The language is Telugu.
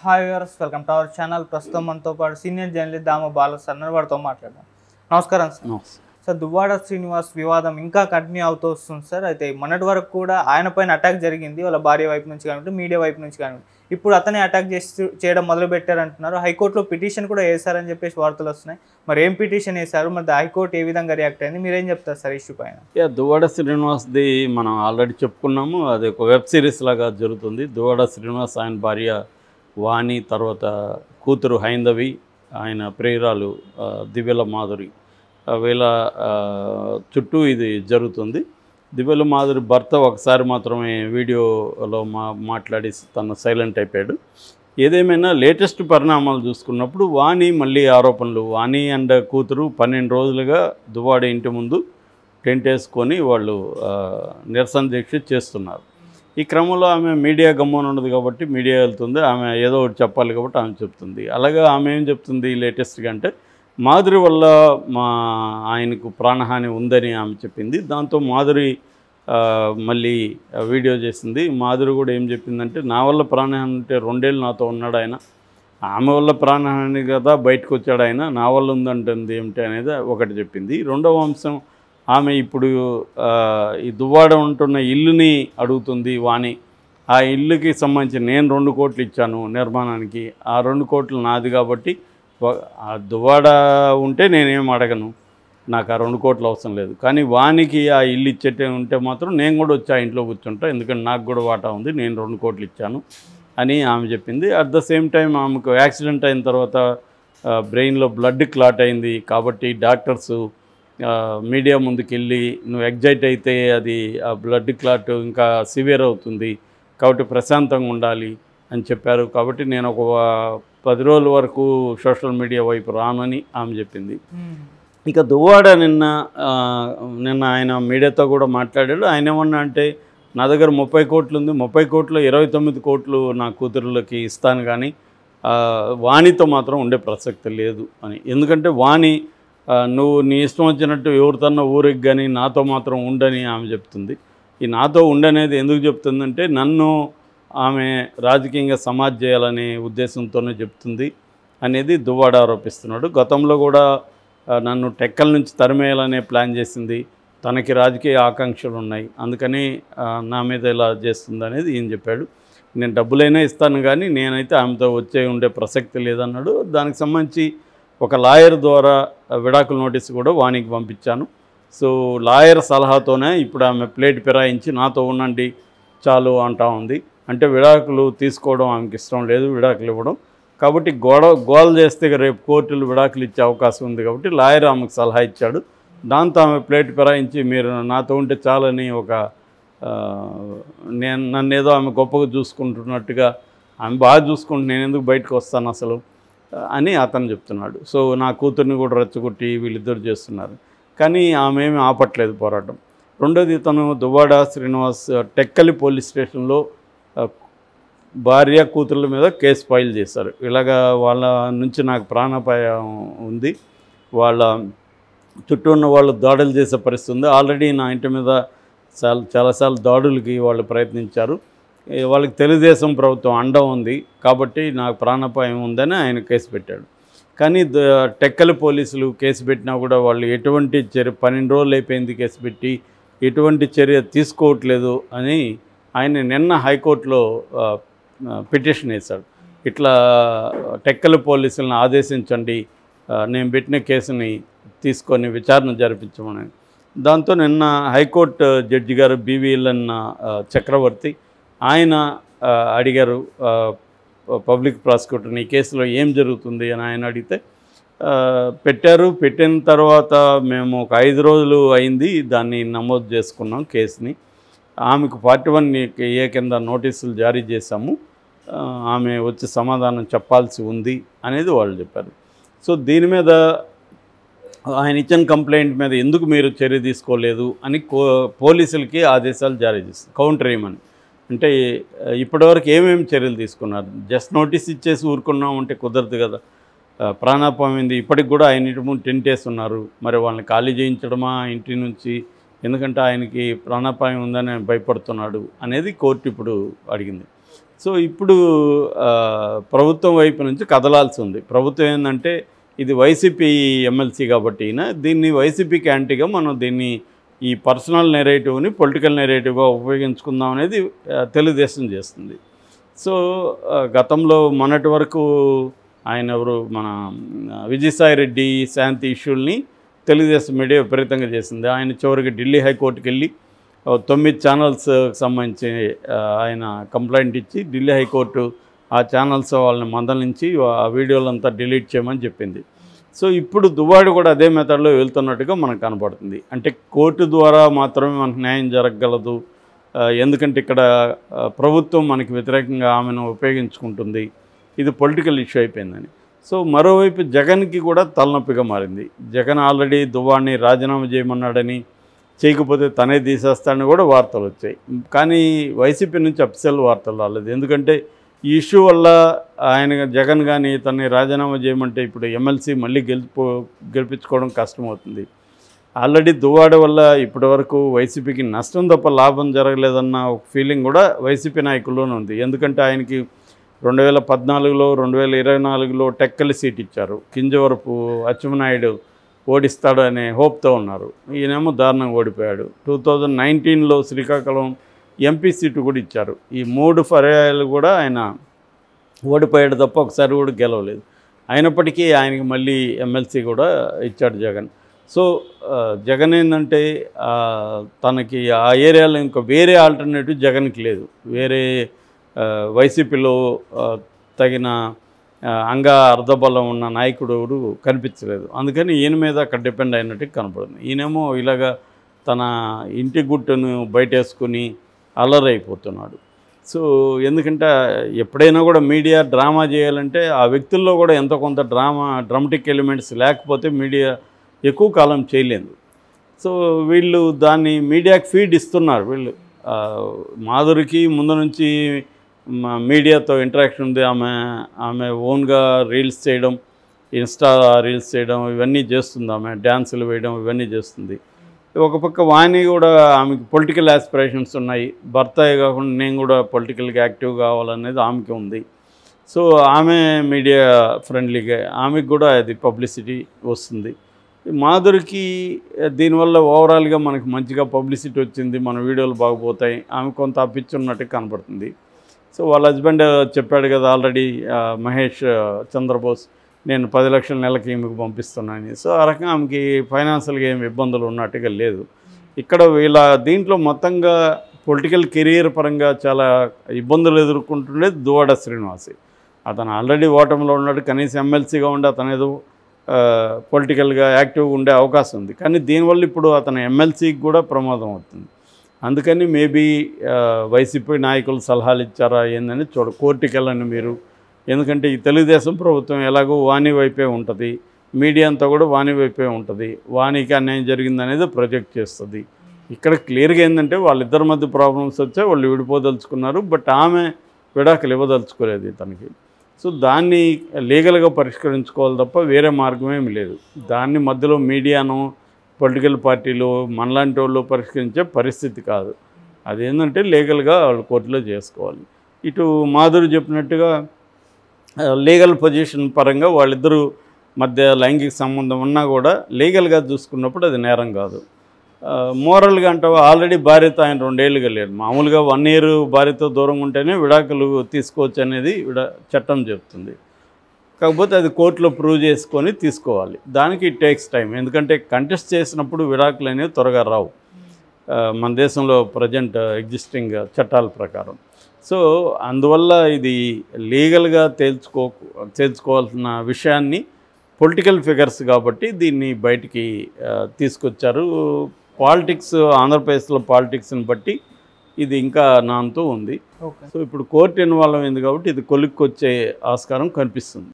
Hi viewers, welcome to our channel. ప్రస్తుతం మనతో పాటు సీనియర్ జర్నలిస్ట్ దామ బాలస్ అన్న వారితో మాట్లాడదాం. నమస్కారం సార్. సార్, దువ్వాడ శ్రీనివాస్ వివాదం ఇంకా కంటిన్యూ అవుతూ వస్తుంది సార్. అయితే మొన్నటి వరకు కూడా ఆయన పైన అటాక్ జరిగింది, వాళ్ళ భార్య వైపు నుంచి కానివ్వండి, మీడియా వైపు నుంచి కానివ్వండి. ఇప్పుడు అతనే అటాక్ చేయడం మొదలు పెట్టారంటున్నారు. హైకోర్టులో పిటిషన్ కూడా వేశారని చెప్పేసి వార్తలు వస్తున్నాయి. మరి ఏం పిటిషన్ వేశారు, మరి హైకోర్టు ఏ విధంగా రియాక్ట్ అయింది, మీరేం చెప్తారు సార్ ఇష్యూ పైన? దువ్వాడ శ్రీనివాస్ది మనం ఆల్రెడీ చెప్పుకున్నాము. అది ఒక వెబ్ సిరీస్ లాగా జరుగుతుంది. దువ్వాడ శ్రీనివాస్, ఆయన భార్య వాణి, తర్వాత కూతురు హైందవి, ఆయన ప్రియురాలు దివ్యల మాధురి, వీళ్ళ చుట్టూ ఇది జరుగుతుంది. దివ్యల మాధురి భర్త ఒకసారి మాత్రమే వీడియోలో మాట్లాడి తను సైలెంట్ అయిపోయాడు. ఏదేమైనా లేటెస్ట్ పరిణామాలు చూసుకున్నప్పుడు వాణి మళ్ళీ ఆరోపణలు. వాణి అండ్ కూతురు 12 రోజులుగా దువ్వాడ ఇంటి ముందు టెంట్ వేసుకొని వాళ్ళు నిరసన దీక్ష చేస్తున్నారు. ఈ క్రమంలో ఆమె మీడియా గమ్మున ఉండదు కాబట్టి మీడియా వెళ్తుంది. ఆమె ఏదో ఒకటి చెప్పాలి కాబట్టి ఆమె చెప్తుంది. అలాగే ఆమె ఏం చెప్తుంది లేటెస్ట్గా అంటే, మాధురి వల్ల ఆయనకు ప్రాణహాని ఉందని ఆమె చెప్పింది. దాంతో మాధురి మళ్ళీ వీడియో చేసింది. మాధురి కూడా ఏం చెప్పిందంటే, నా వల్ల ప్రాణహాని ఉంటే 2 ఏళ్ళు నాతో ఉన్నాడు ఆయన, ఆమె వల్ల ప్రాణహాని కదా బయటకు వచ్చాడు ఆయన, నా వల్ల ఉందంటుంది ఏమిటి అనేది ఒకటి చెప్పింది. రెండవ అంశం, ఆమె ఇప్పుడు ఈ దువ్వాడ ఉంటున్న ఇల్లుని అడుగుతుంది వాణి. ఆ ఇల్లుకి సంబంధించి నేను 2 కోట్లు ఇచ్చాను నిర్మాణానికి, ఆ 2 కోట్లు నాది కాబట్టి ఆ దువ్వాడ ఉంటే నేనేం అడగను, నాకు ఆ 2 కోట్లు అవసరం లేదు. కానీ వానికి ఆ ఇల్లు ఇచ్చేటే ఉంటే మాత్రం నేను కూడా వచ్చి ఆ ఇంట్లో కూర్చుంటా, ఎందుకంటే నాకు కూడా వాటా ఉంది, నేను 2 కోట్లు ఇచ్చాను అని ఆమె చెప్పింది. అట్ ద సేమ్ టైం ఆమెకు యాక్సిడెంట్ అయిన తర్వాత బ్రెయిన్లో బ్లడ్ క్లాట్ అయింది కాబట్టి డాక్టర్సు మీడియా ముందుకెళ్ళి, నువ్వు ఎగ్జైట్ అయితే అది ఆ బ్లడ్ క్లాట్ ఇంకా సివియర్ అవుతుంది కాబట్టి ప్రశాంతంగా ఉండాలి అని చెప్పారు. కాబట్టి నేను ఒక 10 రోజుల వరకు సోషల్ మీడియా వైపు రానని ఆమె చెప్పింది. ఇక దువ్వాడ నిన్న ఆయన మీడియాతో కూడా మాట్లాడాడు. ఆయన ఏమన్నా అంటే, నా దగ్గర 30 కోట్లు ఉంది, 30 కోట్లు 29 కోట్లు నా కూతురులకి ఇస్తాను కానీ వాణితో మాత్రం ఉండే ప్రసక్తి లేదు అని. ఎందుకంటే వాణి నువ్వు నీ ఇష్టం వచ్చినట్టు ఎవరితోన్నా ఊరికి కానీ నాతో మాత్రం ఉండని ఆమె చెప్తుంది. ఈ నాతో ఉండనేది ఎందుకు చెప్తుందంటే, నన్ను ఆమె రాజకీయంగా సమాజ్ చేయాలనే ఉద్దేశంతోనే చెప్తుంది అనేది దువ్వాడ ఆరోపిస్తున్నాడు. గతంలో కూడా నన్ను టెక్కల నుంచి తరిమేయాలనే ప్లాన్ చేసింది, తనకి రాజకీయ ఆకాంక్షలు ఉన్నాయి, అందుకని నా మీద ఇలా చేస్తుంది అనేది ఈయన చెప్పాడు. నేను డబ్బులైనా ఇస్తాను కానీ నేనైతే ఆమెతో ఉండే ప్రసక్తి లేదన్నాడు. దానికి సంబంధించి ఒక లాయర్ ద్వారా విడాకుల నోటీసు కూడా వానికి పంపించాను. సో లాయర్ సలహాతోనే ఇప్పుడు ఆమె ప్లేట్ ఫిరాయించి నాతో ఉండండి చాలు అంటా ఉంది. అంటే విడాకులు తీసుకోవడం ఆమెకి ఇష్టం లేదు, విడాకులు ఇవ్వడం. కాబట్టి గోల్ చేస్తే రేపు కోర్టులు విడాకులు ఇచ్చే అవకాశం ఉంది కాబట్టి లాయర్ ఆమెకు సలహా ఇచ్చాడు. దాంతో ఆమె ప్లేట్ ఫిరాయించి మీరు నాతో ఉంటే చాలని నన్ను ఏదో ఆమె గొప్పగా చూసుకుంటున్నట్టుగా, ఆమె బాగా చూసుకుంటూ నేను ఎందుకు బయటకు వస్తాను అసలు అని అతను చెప్తున్నాడు. సో నా కూతుర్ని కూడా రెచ్చగొట్టి వీళ్ళిద్దరు చేస్తున్నారు. కానీ ఆమె ఏమీ ఆపట్లేదు పోరాటం. రెండోది, తను దువ్వాడ శ్రీనివాస్ టెక్కలి పోలీస్ స్టేషన్లో భార్య కూతుర్ల మీద కేసు ఫైల్ చేశారు. ఇలాగా వాళ్ళ నుంచి నాకు ప్రాణాపాయం ఉంది, వాళ్ళ చుట్టూ ఉన్న వాళ్ళు దాడులు చేసే పరిస్థితి ఉంది, ఆల్రెడీ నా ఇంటి మీద చాలాసార్లు దాడులకి వాళ్ళు ప్రయత్నించారు, వాళ్ళకి తెలుగుదేశం ప్రభుత్వం అండ ఉంది కాబట్టి నాకు ప్రాణాపాయం ఉందని ఆయన కేసు పెట్టాడు. కానీ టెక్కలి పోలీసులు కేసు పెట్టినా కూడా వాళ్ళు ఎటువంటి చర్య, 12 రోజులు అయిపోయింది కేసు పెట్టి, ఎటువంటి చర్య తీసుకోవట్లేదు అని ఆయన నిన్న హైకోర్టులో పిటిషన్ వేశాడు. ఇట్లా టెక్కలి పోలీసులను ఆదేశించండి, నేను పెట్టిన కేసుని తీసుకొని విచారణ జరిపించమని. దాంతో నిన్న హైకోర్టు జడ్జి గారు BVLN చక్రవర్తి ఆయన అడిగారు పబ్లిక్ ప్రాసిక్యూటర్ని, ఈ కేసులో ఏం జరుగుతుంది అని ఆయన అడిగితే, పెట్టిన తర్వాత మేము ఒక 5 రోజులు అయింది దాన్ని నమోదు చేసుకున్నాం కేసుని, ఆమెకు 41A కింద నోటీసులు జారీ చేశాము, ఆమె వచ్చి సమాధానం చెప్పాల్సి ఉంది అనేది వాళ్ళు చెప్పారు. సో దీని మీద ఆయన ఇచ్చిన కంప్లైంట్ మీద ఎందుకు మీరు చర్య తీసుకోలేదు అని పోలీసులకి ఆదేశాలు జారీ చేస్తారు కౌంటర్ ఏమని. అంటే ఇప్పటివరకు ఏమేమి చర్యలు తీసుకున్నారు, జస్ట్ నోటీస్ ఇచ్చేసి ఊరుకున్నాం అంటే కుదరదు కదా, ప్రాణాపాయం ఇప్పటికి కూడా ఆయన ఇంటి ముందు టెంట్ వేస్తున్నారు, మరి వాళ్ళని ఖాళీ చేయించడమా ఇంటి నుంచి, ఎందుకంటే ఆయనకి ప్రాణాపాయం ఉందని భయపడుతున్నాడు అనేది కోర్టు ఇప్పుడు అడిగింది. సో ఇప్పుడు ప్రభుత్వం వైపు నుంచి కదలాల్సి ఉంది. ప్రభుత్వం ఏంటంటే ఇది వైసీపీ ఎమ్మెల్సీ కాబట్టి దీన్ని వైసీపీకి యాంటీగా మనం దీన్ని ఈ పర్సనల్ నెరేటివ్ని పొలిటికల్ నెరేటివ్గా ఉపయోగించుకుందాం అనేది తెలుగుదేశం చేస్తుంది. సో గతంలో మొన్నటి వరకు ఆయన ఎవరు మన విజయసాయి రెడ్డి శాంతి ఇష్యూల్ని తెలుగుదేశం మీడియా విపరీతంగా చేసింది. ఆయన చివరికి ఢిల్లీ హైకోర్టుకి వెళ్ళి 9 ఛానల్స్కి సంబంధించి ఆయన కంప్లైంట్ ఇచ్చి ఢిల్లీ హైకోర్టు ఆ ఛానల్స్ వాళ్ళని మందలించి ఆ వీడియోలంతా డిలీట్ చేయమని చెప్పింది. సో ఇప్పుడు దువ్వాడ కూడా అదే మెథడ్లో వెళ్తున్నట్టుగా మనకు కనపడుతుంది. అంటే కోర్టు ద్వారా మాత్రమే మనకు న్యాయం జరగగలదు, ఎందుకంటే ఇక్కడ ప్రభుత్వం మనకి వ్యతిరేకంగా ఆమెను ఉపయోగించుకుంటుంది, ఇది పొలిటికల్ ఇష్యూ అయిపోయిందని. సో మరోవైపు జగన్కి కూడా తలనొప్పిగా మారింది. జగన్ ఆల్రెడీ దువ్వాడిని రాజీనామా చేయమన్నాడని, చేయకపోతే తనే తీసేస్తాడని కూడా వార్తలు వచ్చాయి. కానీ వైసీపీ నుంచి అఫీషియల్ వార్తలు రాలేదు. ఎందుకంటే ఈ ఇష్యూ వల్ల ఆయన జగన్ కానీ తనని రాజీనామా చేయమంటే ఇప్పుడు ఎమ్మెల్సీ మళ్ళీ గెలిపించుకోవడం కష్టమవుతుంది. ఆల్రెడీ దువ్వాడ వల్ల ఇప్పటి వరకు వైసీపీకి నష్టం తప్ప లాభం జరగలేదన్న ఒక ఫీలింగ్ కూడా వైసీపీ నాయకుల్లోనే ఉంది. ఎందుకంటే ఆయనకి 2014లో 2024లో టెక్కలి సీట్ ఇచ్చారు. కింజవరపు అచ్చెన్నాయుడు ఓడిస్తాడు అనే హోప్తో ఉన్నారు. ఈయనేమో దారుణంగా ఓడిపోయాడు. 2019లో శ్రీకాకుళం ఎంపీ సీటు కూడా ఇచ్చారు. ఈ 3 పర్యాయాలు కూడా ఆయన ఓడిపోయాడు తప్ప ఒకసారి కూడా గెలవలేదు. అయినప్పటికీ ఆయనకి మళ్ళీ ఎమ్మెల్సీ కూడా ఇచ్చాడు జగన్. సో జగన్ ఏంటంటే తనకి ఆ ఏరియాలో ఇంకా వేరే ఆల్టర్నేటివ్ జగన్కి లేదు. వేరే వైసీపీలో తగిన అర్ధబలం ఉన్న నాయకుడు ఎవరు కనిపించలేదు. అందుకని ఈయన మీద అక్కడ డిపెండ్ అయినట్టు కనపడుతుంది. ఈయనేమో ఇలాగా తన ఇంటి గుట్టును బయటేసుకుని అల్లరైపోతున్నాడు. సో ఎందుకంటే ఎప్పుడైనా కూడా మీడియా డ్రామా చేయాలంటే ఆ వ్యక్తుల్లో కూడా ఎంతో కొంత డ్రామాటిక్ ఎలిమెంట్స్ లేకపోతే మీడియా ఎక్కువ కాలం చేయలేదు. సో వీళ్ళు దాన్ని మీడియాకి ఫీడ్ ఇస్తున్నారు. వీళ్ళు మాధురికి ముందు నుంచి మీడియాతో ఇంటరాక్షన్ ఉంది. ఆమె ఓన్గా రీల్స్ చేయడం, ఇన్స్టా రీల్స్ చేయడం ఇవన్నీ చేస్తుంది. ఆమె డ్యాన్సులు వేయడం ఇవన్నీ చేస్తుంది. ఒక పక్క వాణి కూడా ఆమెకి పొలిటికల్ ఆస్పిరేషన్స్ ఉన్నాయి. భర్త కాకుండా నేను కూడా పొలిటికల్గా యాక్టివ్ కావాలనేది ఆమెకి ఉంది. సో ఆమె మీడియా ఫ్రెండ్లీగా ఆమెకు కూడా అది పబ్లిసిటీ వస్తుంది. మాధురికి దీనివల్ల ఓవరాల్గా మనకు మంచిగా పబ్లిసిటీ వచ్చింది, మన వీడియోలు బాగుపోతాయి, ఆమె కొంత అప్పిచ్చున్నట్టు కనపడుతుంది. సో వాళ్ళ హస్బెండ్ చెప్పాడు కదా ఆల్రెడీ, మహేష్ చంద్రబోస్, నేను 10 లక్షల నెలకి ఈమెకు పంపిస్తున్నాను. సో ఆ రకంగా ఆమెకి ఫైనాన్షియల్గా ఏమి ఇబ్బందులు ఉన్నట్టుగా లేదు. ఇక్కడ వీళ్ళ దీంట్లో మొత్తంగా పొలిటికల్ కెరీర్ పరంగా చాలా ఇబ్బందులు ఎదుర్కొంటుండేది దువ్వాడ శ్రీనివాస్. అతను ఆల్రెడీ ఓటమిలో ఉన్నాడు. కనీసం ఎమ్మెల్సీగా ఉండి అతను ఏదో పొలిటికల్గా యాక్టివ్గా ఉండే అవకాశం ఉంది. కానీ దీనివల్ల ఇప్పుడు అతను ఎమ్మెల్సీకి కూడా ప్రమాదం అవుతుంది. అందుకని మేబీ వైసీపీ నాయకులు సలహాలు ఇచ్చారా ఏందని కోర్టుకి వెళ్ళండి మీరు, ఎందుకంటే ఈ తెలుగుదేశం ప్రభుత్వం ఎలాగో వాణి వైపే ఉంటుంది, మీడియా అంతా కూడా వాణి వైపే ఉంటుంది, వాణికి అన్యాయం జరిగిందనేది ప్రొజెక్ట్ చేస్తుంది. ఇక్కడ క్లియర్గా ఏంటంటే వాళ్ళిద్దరి మధ్య ప్రాబ్లమ్స్ వచ్చాయి, వాళ్ళు విడిపోదలుచుకున్నారు. బట్ ఆమె విడాకులు ఇవ్వదలుచుకోలేదు తనకి. సో దాన్ని లీగల్గా పరిష్కరించుకోవాలి తప్ప వేరే మార్గమేమి లేదు. దాన్ని మధ్యలో మీడియాను పొలిటికల్ పార్టీలు మనలాంటి వాళ్ళు పరిష్కరించే పరిస్థితి కాదు. అదేంటంటే లీగల్గా వాళ్ళు కోర్టులో చేసుకోవాలి. ఇటు మాధురి చెప్పినట్టుగా లీగల్ పొజిషన్ పరంగా వాళ్ళిద్దరూ మధ్య లైంగిక సంబంధం ఉన్నా కూడా లీగల్గా చూసుకున్నప్పుడు అది నేరం కాదు. మోరల్గా అంటే ఆల్రెడీ భార్యతో ఆయన 2 ఏళ్ళుగా లేడు. మామూలుగా 1 ఇయర్ భార్యతో దూరంగా ఉంటేనే విడాకులు తీసుకోవచ్చు అనేది చట్టం చెప్తుంది. కాకపోతే అది కోర్టులో ప్రూవ్ చేసుకొని తీసుకోవాలి. దానికి ఇట్ టేక్స్ టైం. ఎందుకంటే కంటెస్ట్ చేసినప్పుడు విడాకులు అనేవి త్వరగా రావు మన దేశంలో ప్రజెంట్ ఎగ్జిస్టింగ్ చట్టాల ప్రకారం. సో అందువల్ల ఇది లీగల్గా తేల్చుకోవాల్సిన విషయాన్ని పొలిటికల్ ఫిగర్స్ కాబట్టి దీన్ని బయటికి తీసుకొచ్చారు. పాలిటిక్స్, ఆంధ్రప్రదేశ్లో పాలిటిక్స్ని బట్టి ఇది ఇంకా నానుతూ ఉంది. సో ఇప్పుడు కోర్టు ఇన్వాల్వ్ అయింది కాబట్టి ఇది కొలిక్కొచ్చే ఆస్కారం కనిపిస్తుంది.